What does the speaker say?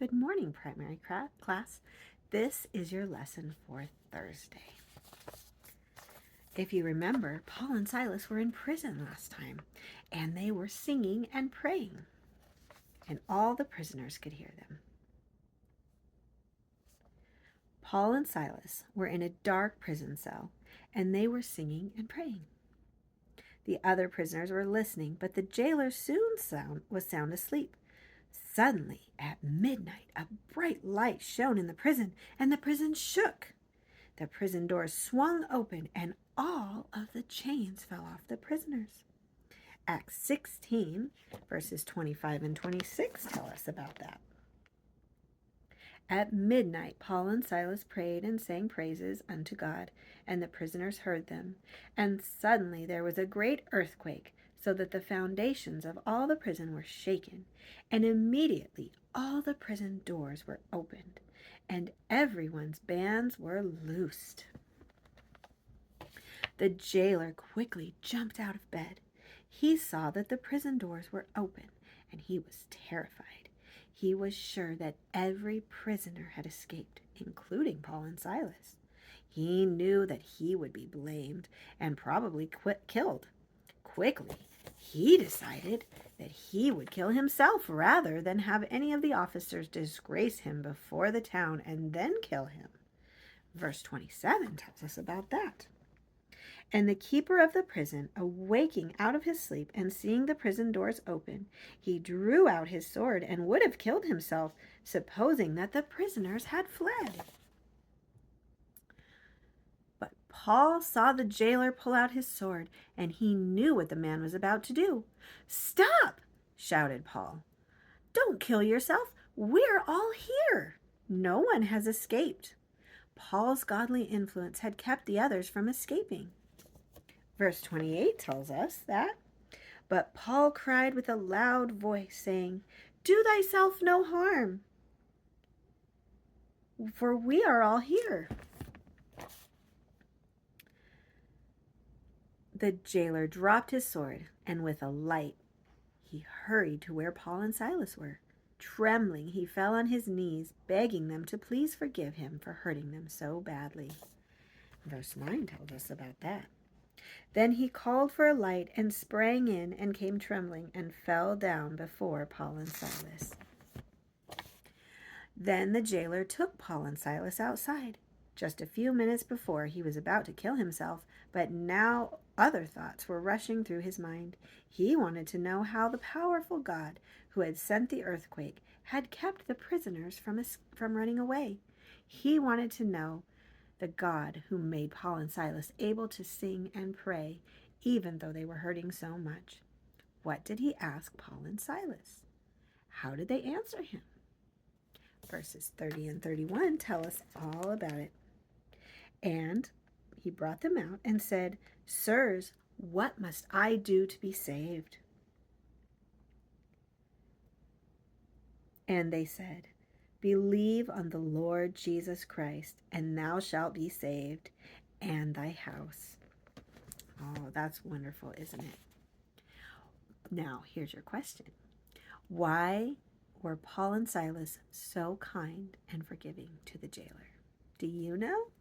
Good morning, primary class. This is your lesson for Thursday. If you remember, Paul and Silas were in prison last time, and they were singing and praying, and all the prisoners could hear them. Paul and Silas were in a dark prison cell, and they were singing and praying. The other prisoners were listening, but the jailer soon was sound asleep. Suddenly, at midnight, a bright light shone in the prison, and the prison shook. The prison doors swung open, and all of the chains fell off the prisoners. Acts 16, verses 25 and 26 tell us about that. At midnight, Paul and Silas prayed and sang praises unto God, and the prisoners heard them. And suddenly there was a great earthquake, so that the foundations of all the prison were shaken. And immediately all the prison doors were opened, and everyone's bands were loosed. The jailer quickly jumped out of bed. He saw that the prison doors were open, and he was terrified. He was sure that every prisoner had escaped, including Paul and Silas. He knew that he would be blamed and probably killed. Quickly, he decided that he would kill himself rather than have any of the officers disgrace him before the town and then kill him. Verse 27 tells us about that. And the keeper of the prison, awaking out of his sleep and seeing the prison doors open, he drew out his sword and would have killed himself, supposing that the prisoners had fled. But Paul saw the jailer pull out his sword, and he knew what the man was about to do. "Stop!" shouted Paul. "Don't kill yourself. We're all here. No one has escaped." Paul's godly influence had kept the others from escaping. Verse 28 tells us that, "But Paul cried with a loud voice, saying, 'Do thyself no harm, for we are all here.'" The jailer dropped his sword, and with a light, he hurried to where Paul and Silas were. Trembling, he fell on his knees, begging them to please forgive him for hurting them so badly. Verse 9 tells us about that. Then he called for a light and sprang in and came trembling and fell down before Paul and Silas. Then the jailer took Paul and Silas outside. Just a few minutes before, he was about to kill himself, but now other thoughts were rushing through his mind. He wanted to know how the powerful God who had sent the earthquake had kept the prisoners from running away. He wanted to know the God who made Paul and Silas able to sing and pray, even though they were hurting so much. What did he ask Paul and Silas? How did they answer him? Verses 30 and 31 tell us all about it. And he brought them out and said, "Sirs, what must I do to be saved?" And they said, "Believe on the Lord Jesus Christ, and thou shalt be saved, and thy house." Oh, that's wonderful, isn't it? Now, here's your question. Why were Paul and Silas so kind and forgiving to the jailer? Do you know?